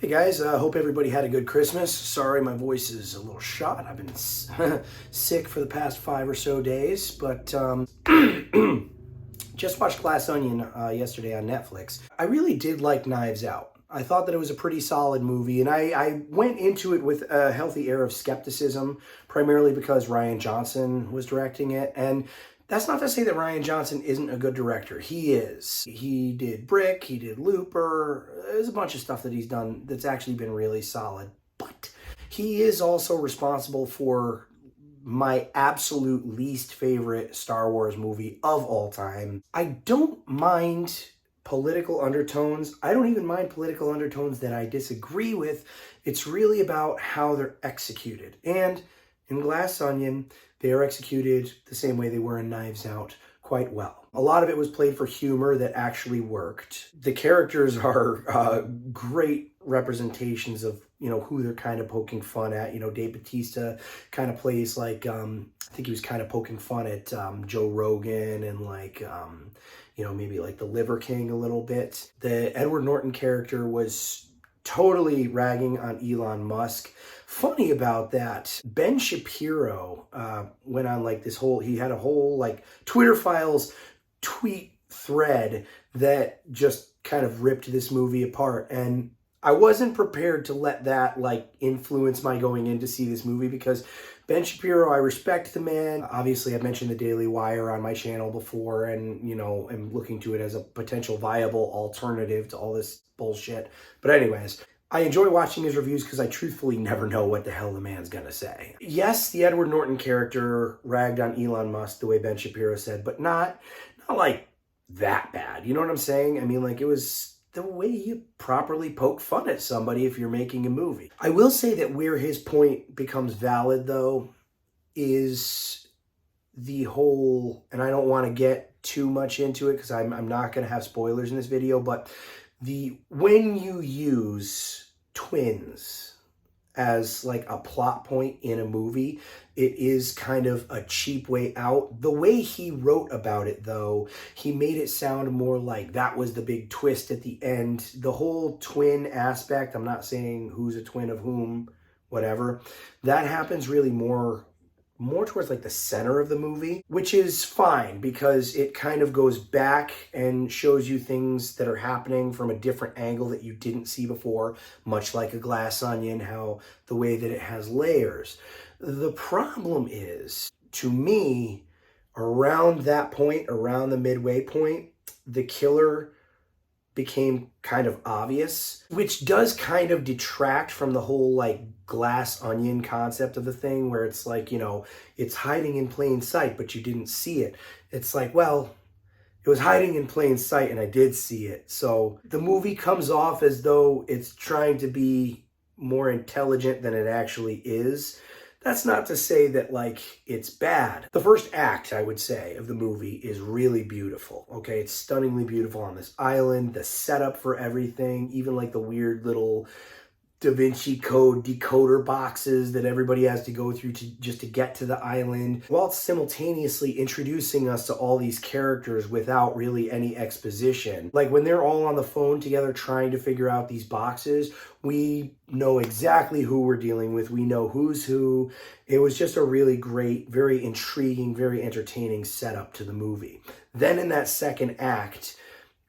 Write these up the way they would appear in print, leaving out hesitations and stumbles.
Hey guys, hope everybody had a good Christmas. Sorry my voice is a little shot. I've been sick for the past 5 or so days, but just watched Glass Onion yesterday on Netflix. I really did like Knives Out. I thought that it was a pretty solid movie, and I went into it with a healthy air of skepticism, primarily because Rian Johnson was directing it. And that's not to say that Rian Johnson isn't a good director. He is. He did Brick, he did Looper. There's a bunch of stuff that he's done that's actually been really solid. But he is also responsible for my absolute least favorite Star Wars movie of all time. I don't mind political undertones. I don't even mind political undertones that I disagree with. It's really about how they're executed. And in Glass Onion, they are executed the same way they were in Knives Out quite well. A lot of it was played for humor that actually worked. The characters are great representations of, who they're kind of poking fun at. Dave Bautista kind of plays like, I think he was kind of poking fun at Joe Rogan and maybe like the Liver King a little bit. The Edward Norton character was totally ragging on Elon Musk. Funny about that, Ben Shapiro went on he had a whole Twitter Files tweet thread that just kind of ripped this movie apart. And I wasn't prepared to let that influence my going in to see this movie, because Ben Shapiro, I respect the man. Obviously, I've mentioned the Daily Wire on my channel before, and, am looking to it as a potential viable alternative to all this bullshit. But anyways, I enjoy watching his reviews because I truthfully never know what the hell the man's gonna say. Yes, the Edward Norton character ragged on Elon Musk the way Ben Shapiro said, but not like that bad. You know what I'm saying? I mean, it was the way you properly poke fun at somebody if you're making a movie. I will say that where his point becomes valid, though, is the whole, and I don't want to get too much into it because I'm not going to have spoilers in this video, but when you use twins as a plot point in a movie, it is kind of a cheap way out. The way he wrote about it, though, he made it sound more like that was the big twist at the end. The whole twin aspect, I'm not saying who's a twin of whom, whatever, that happens really more towards the center of the movie, which is fine because it kind of goes back and shows you things that are happening from a different angle that you didn't see before, much like a Glass Onion, how the way that it has layers. The problem is, to me, around that point, around the midway point, the killer became kind of obvious, which does kind of detract from the whole Glass Onion concept of the thing, where it's it's hiding in plain sight, but you didn't see it. It's well, it was hiding in plain sight and I did see it. So the movie comes off as though it's trying to be more intelligent than it actually is. That's not to say that it's bad. The first act, I would say, of the movie is really beautiful. Okay, it's stunningly beautiful on this island. The setup for everything, even the weird little Da Vinci Code decoder boxes that everybody has to go through just to get to the island, while simultaneously introducing us to all these characters without really any exposition. When they're all on the phone together trying to figure out these boxes, we know exactly who we're dealing with. We know who's who. It was just a really great, very intriguing, very entertaining setup to the movie. Then in that second act,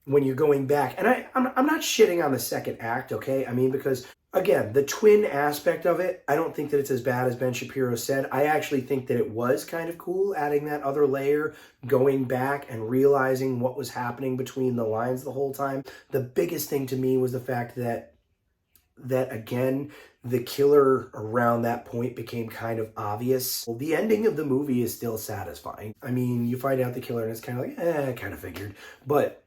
when you're going back, and I'm not shitting on the second act, okay? I mean, because again, the twin aspect of it, I don't think that it's as bad as Ben Shapiro said. I actually think that it was kind of cool adding that other layer, going back and realizing what was happening between the lines the whole time. The biggest thing to me was the fact that again, the killer around that point became kind of obvious. Well, the ending of the movie is still satisfying. I mean, you find out the killer and it's kind of I kind of figured. But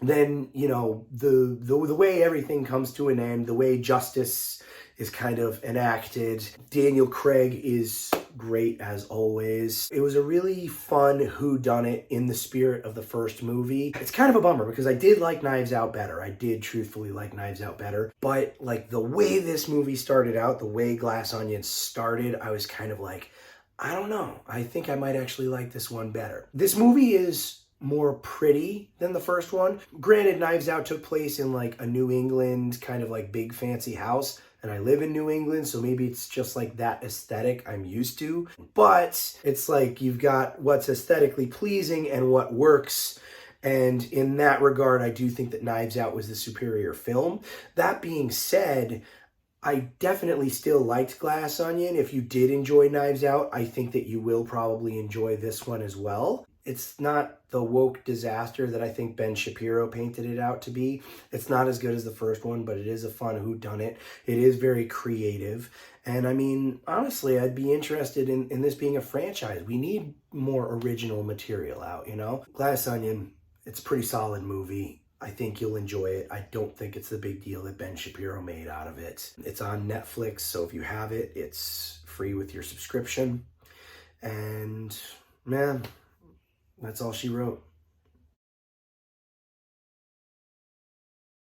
then, the way everything comes to an end, the way justice is kind of enacted. Daniel Craig is great as always. It was a really fun whodunit in the spirit of the first movie. It's kind of a bummer because I did like Knives Out better. I did truthfully like Knives Out better. But the way this movie started out, the way Glass Onion started, I was kind of I don't know. I think I might actually like this one better. This movie is more pretty than the first one. Granted, Knives Out took place in like a New England kind of like big fancy house, and I live in New England, so maybe it's just like that aesthetic I'm used to. But it's like you've got what's aesthetically pleasing and what works. And in that regard, I do think that Knives Out was the superior film. That being said, I definitely still liked Glass Onion. If you did enjoy Knives Out, I think that you will probably enjoy this one as well. It's not the woke disaster that I think Ben Shapiro painted it out to be. It's not as good as the first one, but it is a fun whodunit. It is very creative. And I mean, honestly, I'd be interested in this being a franchise. We need more original material out, you know? Glass Onion, it's a pretty solid movie. I think you'll enjoy it. I don't think it's the big deal that Ben Shapiro made out of it. It's on Netflix, so if you have it, it's free with your subscription. And man, that's all she wrote.